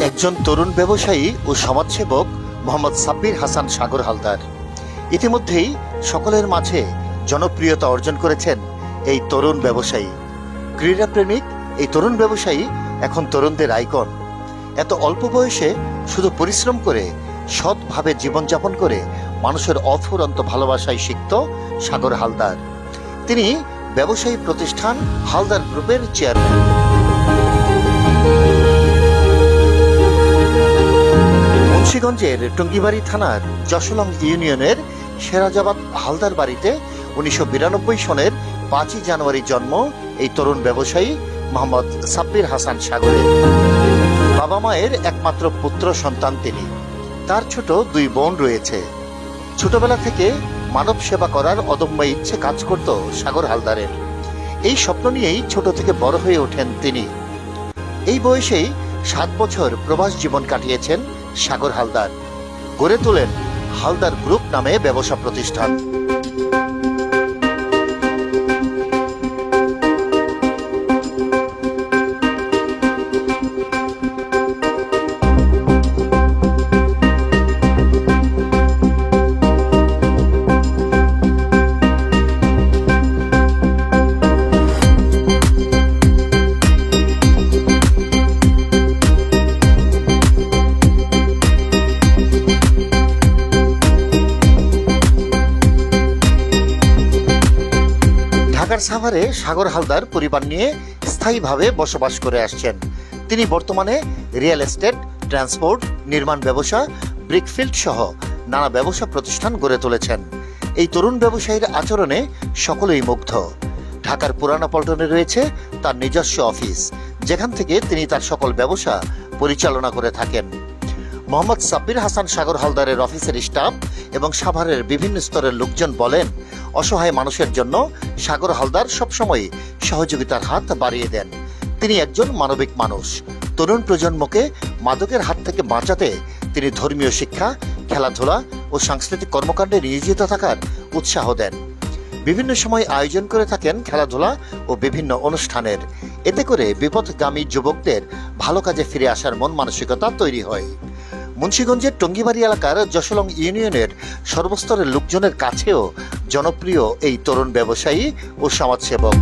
একজন তরুণ ব্যবসায়ী ও সমাজসেবক মোহাম্মদ সাব্বির হাসান সাগর হালদার ইতিমধ্যেই সকলের মাঝে জনপ্রিয়তা অর্জন করেছেন। এই তরুণ ব্যবসায়ী ক্রীড়াপ্রেমিক এই তরুণ ব্যবসায়ী এখন তরুণদের আইকন। এত অল্প বয়সে শুধু পরিশ্রম করে সৎভাবে জীবনযাপন করে মানুষের অফুরন্ত ভালোবাসায় সিক্ত সাগর হালদার। তিনি ব্যবসায়ী প্রতিষ্ঠান হালদার গ্রুপের চেয়ারম্যান। মুন্সিগঞ্জের টুঙ্গিবাড়ি থানার যশোলং ইউনিয়নের সেরাজাবাদ হালদার বাড়িতে 1992 সনের 5 জানুয়ারি জন্ম এই তরুণ ব্যবসায়ী মোহাম্মদ সাব্বির হাসান সাগরের। বাবা মায়ের একমাত্র পুত্র সন্তান তিনি। তার ছোট 2 বোন রয়েছে। ছোটবেলা থেকে মানব সেবা করার অদম্য ইচ্ছে কাজ করত সাগর হালদারের। এই স্বপ্ন নিয়েই ছোট থেকে বড় হয়ে ওঠেন তিনি। এই বয়সেই 7 বছর প্রবাস জীবন কাটিয়েছেন সাগর হালদার। গড়ে তোলেন হালদার গ্রুপ নামে ব্যবসা প্রতিষ্ঠান। ঢাকার সাভারে সাগর হালদার পরিবার নিয়ে স্থায়ীভাবে বসবাস করে আসছেন। তিনি বর্তমানে রিয়েল এস্টেট, ট্রান্সপোর্ট, নির্মাণ ব্যবসা, ব্রিকফিল্ড সহ নানা ব্যবসা প্রতিষ্ঠান গড়ে তুলেছেন। এই তরুণ ব্যবসায়ীর আচরণে সকলেই মুগ্ধ। ঢাকার পুরানা পল্টনে রয়েছে তার নিজস্ব অফিস, যেখান থেকে তিনি তার সকল ব্যবসা পরিচালনা করে থাকেন। মোহাম্মদ সাব্বির হাসান সাগর হালদারের অফিসের স্টাফ এবং সাভারের বিভিন্ন স্তরের লোকজন বলেন, অসহায় মানুষের জন্য সাগর হালদার সবসময় সহযোগিতার হাত বাড়িয়ে দেন। তিনি একজন মানবিক মানুষ। তরুণ প্রজন্মকে মাদকের হাত থেকে বাঁচাতে তিনি ধর্মীয় শিক্ষা, খেলাধুলা ও সাংস্কৃতিক কর্মকাণ্ডে নিয়োজিত থাকার উৎসাহ দেন। বিভিন্ন সময় আয়োজন করে থাকেন খেলাধুলা ও বিভিন্ন অনুষ্ঠানের। এতে করে বিপথগামী যুবকদের ভালো কাজে ফিরে আসার মন মানসিকতা তৈরি হয়। মুন্সিগঞ্জের টঙ্গিবাড়ি এলাকার যশোলং ইউনিয়নের সর্বস্তরের লোকজনের কাছেও জনপ্রিয় এই তরুণ ব্যবসায়ী ও সমাজসেবক।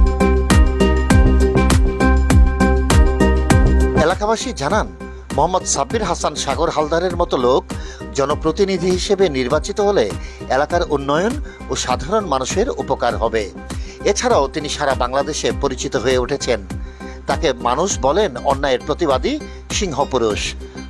এলাকাবাসী জানান, মোহাম্মদ সাব্বির হাসান সাগর হালদারের মতো লোক জনপ্রতিনিধি হিসেবে নির্বাচিত হলে এলাকার উন্নয়ন ও সাধারণ মানুষের উপকার হবে। এছাড়াও তিনি সারা বাংলাদেশে পরিচিত হয়ে উঠেছেন। তাকে মানুষ বলেন অন্যায়ের প্রতিবাদী সিংহপুরুষ।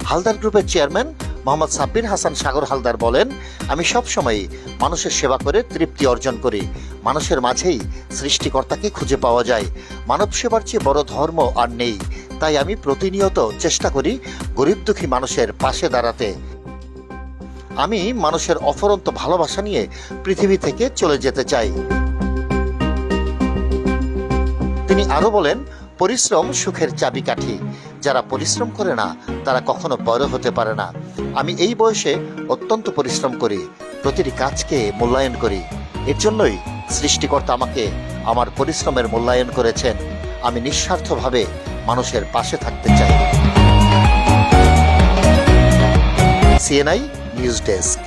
হালদার গ্রুপের চেয়ারম্যান মোহাম্মদ সাব্বির হাসান সাগর হালদার বলেন, আমি সবসময় মানুষের সেবা করে তৃপ্তি অর্জন করি। মানুষের মাঝেই সৃষ্টিকর্তাকে খুঁজে পাওয়া যায়। মানব সেবার চেয়ে বড় ধর্ম আর নেই। তাই আমি প্রতিনিয়ত চেষ্টা করি গরিব দুঃখী মানুষের পাশে দাঁড়াতে। আমি মানুষের অফুরন্ত ভালোবাসা নিয়ে পৃথিবী থেকে চলে যেতে চাই। তিনি আরো বলেন, পরিশ্রম সুখের চাবিকাঠি। যারা পরিশ্রম করে না তারা কখনো বড় হতে পারে না। আমি এই বয়সে অত্যন্ত পরিশ্রম করি, প্রতিটি কাজকে মূল্যায়ন করি। এর জন্যই সৃষ্টিকর্তা আমাকে আমার পরিশ্রমের মূল্যায়ন করেছেন। আমি নিঃস্বার্থভাবে মানুষের পাশে থাকতে চাই। CNI news desk.